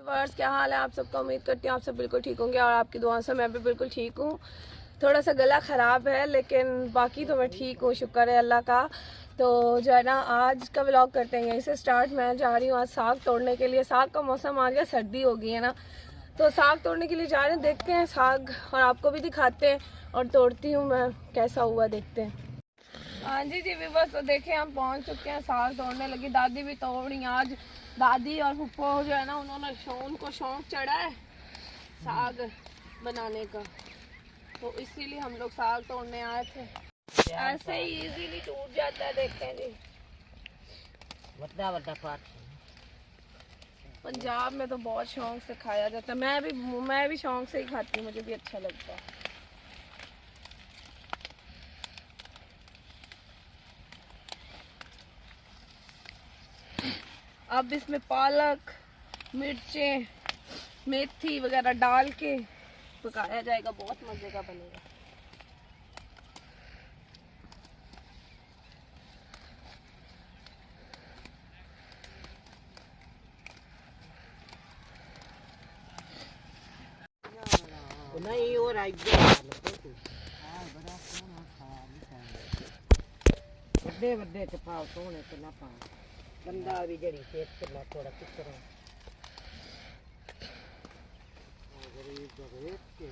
Viewers, क्या हाल है आप सबका। उम्मीद करती हूँ आप सब बिल्कुल ठीक होंगे और आपकी दुआ से मैं भी बिल्कुल ठीक हूँ। थोड़ा सा गला ख़राब है लेकिन बाकी तो मैं ठीक हूँ, शुक्र है अल्लाह का। तो जो है ना, आज का व्लॉग करते हैं यहीं से स्टार्ट। मैं जा रही हूँ आज साग तोड़ने के लिए। साग का मौसम आ गया, सर्दी हो गई है ना, तो साग तोड़ने के लिए जा रहे हैं। देखते हैं साग और आपको भी दिखाते हैं और तोड़ती हूँ मैं, कैसा हुआ देखते हैं। हाँ जी बस तो देखें हम पहुँच चुके हैं, साग तोड़ने लगी। दादी भी तोड़ी आज। दादी और फुप्पो जो है ना, उनको शौक चढ़ा है साग बनाने का, तो इसीलिए हम लोग साग तोड़ने आए थे। ऐसे ही इजीली टूट जाता है, देखते हैं जी। पंजाब में तो बहुत शौक से खाया जाता है। मैं भी शौक से ही खाती हूँ, मुझे भी अच्छा लगता है। अब इसमें पालक, मिर्चें, मेथी वगैरह डाल के पकाया जाएगा, बहुत मजे का बनेगा। नहीं और बड़े बड़े चपाव सोने तो ना पा बंदा भी जड़ी खेत करना थोड़ा कितना गरीब गरीब के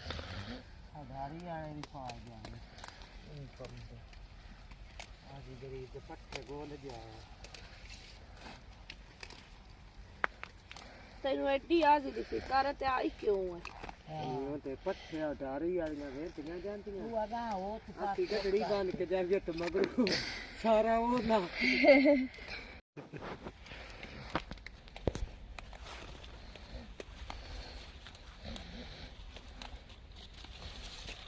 आधारी आए नहीं पा जाए इनकम से आज गरीब के पट्टे गोल जाए तेन एडी आज दी फिकर ते आई क्यों है? वो ते पट्टे आधारी आए ना वे तिना जानती हैं वो आगा वो तो टिकड़ी बांध के जाए तो मगर सारा वो ना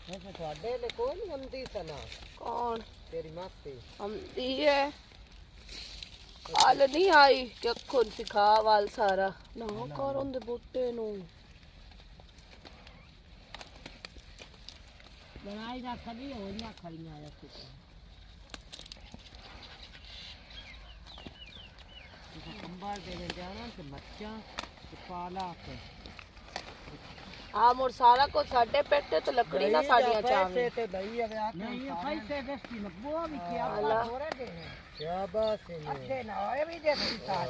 ऐसे थोड़े ले कौन हमदी सना कौन तेरी मासी हम दी है आल नहीं आई कि खुद सिखा वाल सारा ना कर उनदे बूटे नु बनाई ना खड़ी हो ना खड़ी आया तो कंबाल देने जाना तो मच्छा तो पाला के आम और सारा को साडे पेटे तो लकड़ी ना साड़ियां चावे ते दई अबे आ नहीं पैसे दस्ती न वो भी क्या थोड़ा देने शाबाश अते ना ओए भी दे दी साथ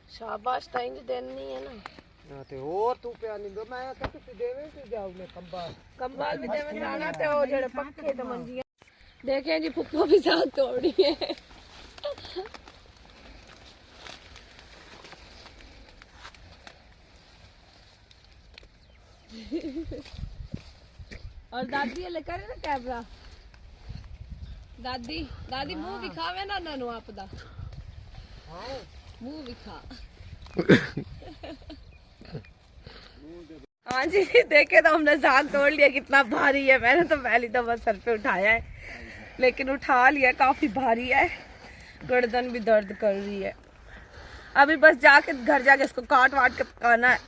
शाबाश ताई जी देनी है ना। ना ते और तू पे नहीं दो मैं कह तू देवे तू जाऊ ने कंबाल भी देवे जाना ते ओ जेड़े पक्के ते मंजियां देखे जी फुप्पो भी साग तोड़ी है। और दादी ले करे ना कैमरा, दादी दादी मुंह दिखावे ना ननु आपदा मुंह दिखा। हाँ जी देखे तो हमने साग तोड़ लिया, कितना भारी है। मैंने तो पहली दफा सर पे उठाया है लेकिन उठा लिया, काफी भारी है। गर्दन भी दर्द कर रही है। अभी बस जाके घर जाके इसको काट वाट के पकाना है।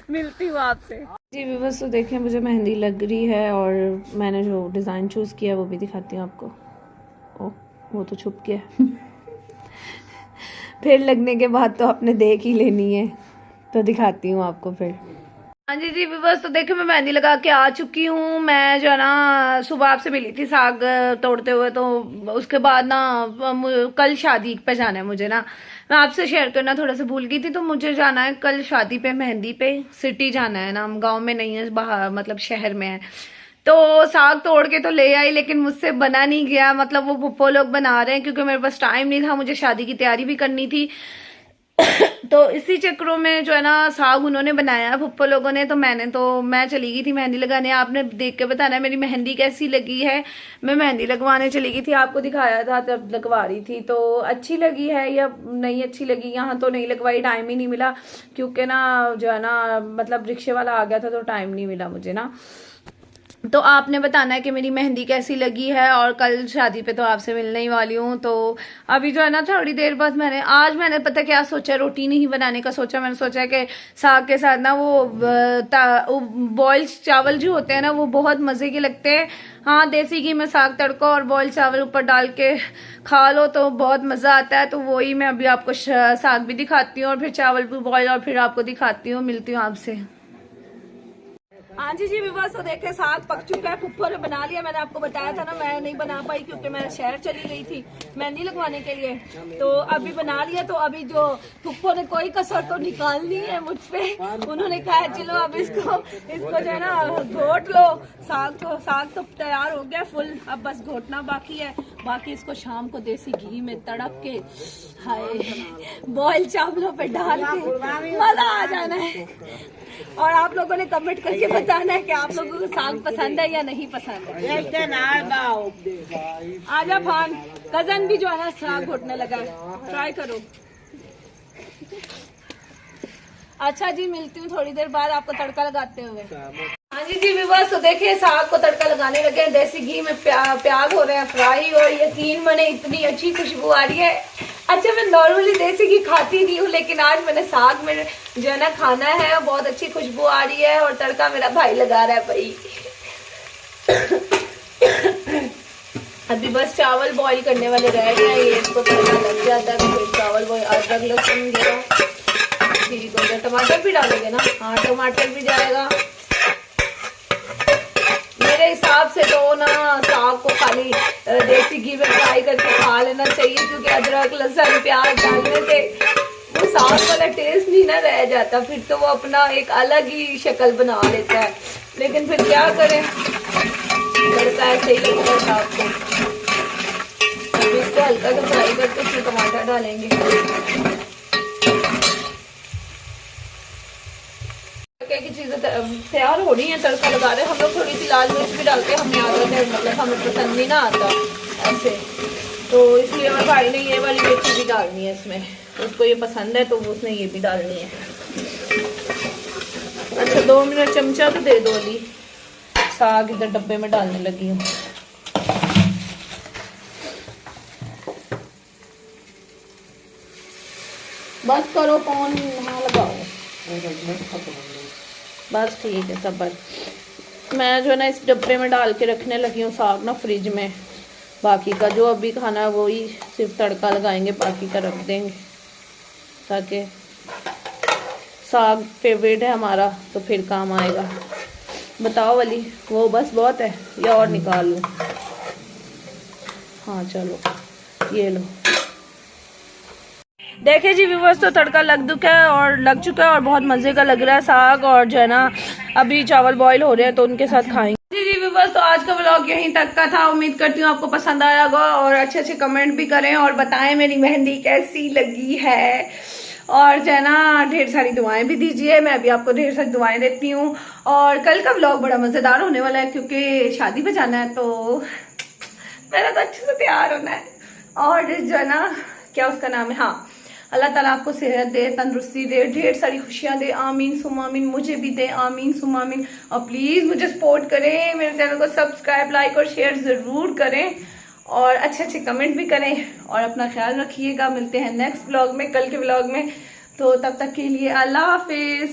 मिलती हूँ आपसे जी बस। तो देखिए मुझे मेहंदी लग रही है और मैंने जो डिज़ाइन चूज़ किया वो भी दिखाती हूँ आपको। ओह वो तो छुप गया। फिर लगने के बाद तो आपने देख ही लेनी है, तो दिखाती हूँ आपको फिर। हाँ जी बस। तो देखिए मैं मेहंदी लगा के आ चुकी हूँ। मैं जो है ना सुबह आपसे मिली थी साग तोड़ते हुए, तो उसके बाद ना कल शादी पे जाना है मुझे ना। मैं आपसे शेयर करना थोड़ा सा भूल गई थी। तो मुझे जाना है कल शादी पे, मेहंदी पे। सिटी जाना है ना, हम गांव में नहीं है, बाहर मतलब शहर में है। तो साग तोड़ के तो ले आई लेकिन मुझसे बना नहीं गया। मतलब वो फुप्पो लोग बना रहे हैं क्योंकि मेरे पास टाइम नहीं था, मुझे शादी की तैयारी भी करनी थी। तो इसी चक्रों में जो है ना साग उन्होंने बनाया फुप्पो लोगों ने। तो मैं चली गई थी मेहंदी लगाने। आपने देख के बताना मेरी मेहंदी कैसी लगी है। मैं मेहंदी लगवाने चली गई थी, आपको दिखाया था जब लगवा रही थी। तो अच्छी लगी है या नहीं अच्छी लगी, यहाँ तो नहीं लगवाई, टाइम ही नहीं मिला क्योंकि ना जो है ना मतलब रिक्शे वाला आ गया था तो टाइम नहीं मिला मुझे ना। तो आपने बताना है कि मेरी मेहंदी कैसी लगी है, और कल शादी पे तो आपसे मिलने ही वाली हूँ। तो अभी जो है ना थोड़ी देर बाद मैंने पता क्या सोचा, रोटी नहीं बनाने का सोचा। मैंने सोचा कि साग के साथ ना वो बॉइल्ड चावल जो होते हैं ना वो बहुत मज़े के लगते हैं। हाँ, देसी घी में साग तड़का और बॉइल्ड चावल ऊपर डाल के खा लो तो बहुत मज़ा आता है। तो वही मैं अभी आपको साग भी दिखाती हूँ और फिर चावल भी बॉइल, और फिर आपको दिखाती हूँ, मिलती हूँ आपसे। हाँ जी बस तो देखे साग पक चुका है, पुप्पो ने बना लिया। मैंने आपको बताया था ना मैं नहीं बना पाई क्योंकि मैं शहर चली गई थी मेहंदी लगवाने के लिए। तो अभी बना लिया। तो अभी जो पुप्पो ने कोई कसर तो निकालनी है मुझ पे, उन्होंने कहा चलो अब इसको जो है ना घोट लो। साग तो तैयार हो गया फुल, अब बस घोटना बाकी है। बाकी इसको शाम को देसी घी में तड़क के हाय बॉयल चावलों पे डाल के मजा आ जाना है। और आप लोगों ने कमेंट करके बताना है कि आप लोगों को साग पसंद है या नहीं पसंद है। आजा भान, कजन भी जो है ना साग घोटने लगा है, ट्राई करो। अच्छा जी, मिलती हूँ थोड़ी देर बाद आपको तड़का लगाते हुए। हाँ जी बस तो देखिए साग को तड़का लगाने लगे हैं। देसी घी में प्याज हो रहे हैं फ्राई, और यकीन माने इतनी अच्छी खुशबू आ रही है। अच्छा, मैं नॉर्मली देसी घी खाती नहीं हूँ, लेकिन आज मैंने साग में जो है ना खाना है, बहुत अच्छी खुशबू आ रही है। और तड़का मेरा भाई लगा रहा है भाई। अभी बस चावल बॉईल करने वाले रह गए हैं, ये इसको तड़का लग जाता है तो फिर चावल बॉईल। अदरक लहसुन ठीक हो गया, टमाटर भी डालेंगे ना। हाँ, टमाटर भी जाएगा। मेरे हिसाब से तो ना साग को खाली देसी घी में फ्राई करके खा लेना चाहिए, क्योंकि अदरक लहसुन प्याज डालने से वो साग वाला टेस्ट नहीं ना रह जाता, फिर तो वो अपना एक अलग ही शक्ल बना लेता है। लेकिन फिर क्या करें, तड़का ऐसे ही लगता है साग को। अब इसको हल्का सा फ्राई करके उसमें टमाटर डालेंगे। की चीजें तैयार हो रही हैं, तड़का लगा रहे हैं हम लोग। थोड़ी सी लाल मिर्च भी डालते हैं, हमें आदत है, मतलब हमें पसंद नहीं ना आता ऐसे, तो इसलिए मेरे भाई ने ये वाली मिर्च भी डालनी है इसमें। उसको ये पसंद है तो उसने ये भी डालनी है। अच्छा, 2 मिनट चमचा तो दे दो। अली साग इधर डब्बे में डालने लगी हूँ। बस करो, फोन वहाँ लगाओ। बस ठीक है सब। बस मैं जो है ना इस डब्बे में डाल के रखने लगी हूँ साग ना फ्रिज में। बाकी का जो अभी खाना है वही सिर्फ तड़का लगाएंगे, बाकी का रख देंगे, ताकि साग फेवरेट है हमारा तो फिर काम आएगा। बताओ अली, वो बस बहुत है या और निकाल लूँ? हाँ चलो, ये लो। देखिए जी व्यूअर्स, तो तड़का लग चुका है और बहुत मज़े का लग रहा है साग। और जो है ना अभी चावल बॉईल हो रहे हैं तो उनके साथ खाएंगे। जी व्यूअर्स, तो आज का व्लॉग यहीं तक का था। उम्मीद करती हूँ आपको पसंद आया होगा, और अच्छे कमेंट भी करें और बताएं मेरी मेहंदी कैसी लगी है। और जो है ना ढेर सारी दुआएं भी दीजिए, मैं भी आपको ढेर सारी दुआएं देती हूँ। और कल का व्लॉग बड़ा मज़ेदार होने वाला है, क्योंकि शादी पे जाना है तो मेरा तो अच्छे से तैयार होना है। और जो है ना क्या उसका नाम है, हाँ, अल्लाह ताला आपको सेहत दे, तंदुरुस्ती दे, ढेर सारी खुशियां दे, आमीन सुम आमीन। मुझे भी दे, आमीन सुम आमीन। और प्लीज़ मुझे सपोर्ट करें, मेरे चैनल को सब्सक्राइब, लाइक और शेयर ज़रूर करें, और अच्छे कमेंट भी करें, और अपना ख्याल रखिएगा। मिलते हैं नेक्स्ट व्लॉग में, कल के व्लॉग में। तो तब तक के लिए अल्लाह हाफिज़।